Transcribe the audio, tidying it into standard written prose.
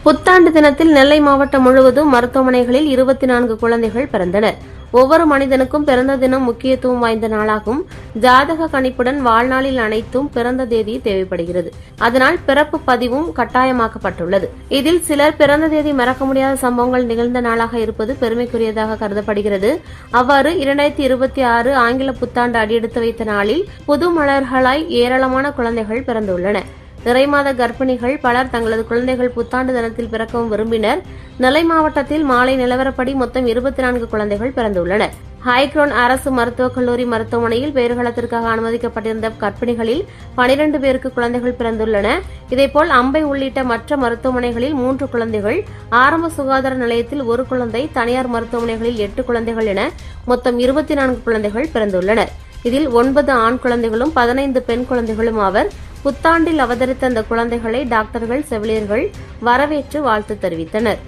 புத்தாண்டு தினத்தில் நெல்லை மாவட்டம் முழுவதும் மருத்துவமனைகளில் 24 குழந்தைகள் பிறந்தனர். ஒவ்வொரு மனிதனுக்கும் பிறந்த தினம் முக்கியத்துவம் வாய்ந்த நாளாகும். ஜாதக கணிப்புடன் வாழ்நாளில் அனைத்தும் பிறந்த தேதி தேவைப்படுகிறது. அதனால் பிறப்பு பதிவும் கட்டாயமாக்கப்பட்டுள்ளது. இதில் சிலர் பிறந்த தேதி மறக்க முடியாத சம்பவங்கள் நிகழ்ந்த நாளாக இருப்பது பெருமைக்குரியதாக கருதப்படுகிறது. அவ்வாறு 2026 ஆங்கில புத்தாண்டு அடியெடுத்து வைத்த நாளில் புது மலர்களாய் ஏராளமான குழந்தைகள் பிறந்துள்ளன. நிறைமாத கர்ப்பிணிகள் பலர் தங்களது குழந்தைகள் புத்தாண்டு தினத்தில் பிறக்கவும் விரும்பினர். நெல்லை மாவட்டத்தில் மாலை நிலவரப்படி மொத்தம் 24 குழந்தைகள் பிறந்துள்ளனர். ஹைக்ரோன் அரசு மருத்துவக் கல்லூரி மருத்துவமனையில் பேறுகாலத்திற்காக அனுமதிக்கப்பட்டிருந்த கர்ப்பிணிகளில் 12 பேருக்கு குழந்தைகள் பிறந்துள்ளன. இதேபோல் அம்பை உள்ளிட்ட மற்ற மருத்துவமனைகளில் 3 குழந்தைகள், ஆரம்ப சுகாதார நிலையத்தில் 1 குழந்தை, தனியார் மருத்துவமனைகளில் 8 குழந்தைகள் என மொத்தம் 24 குழந்தைகள் பிறந்துள்ளனர். இதில் 9 ஆண் குழந்தைகளும் 15 பெண் குழந்தைகளும் ஆவர். புத்தாண்டில் அவதரித்த அந்த குழந்தைகளை டாக்டர்கள், செவிலியர்கள் வரவேற்று வாழ்த்து தெரிவித்தனர்.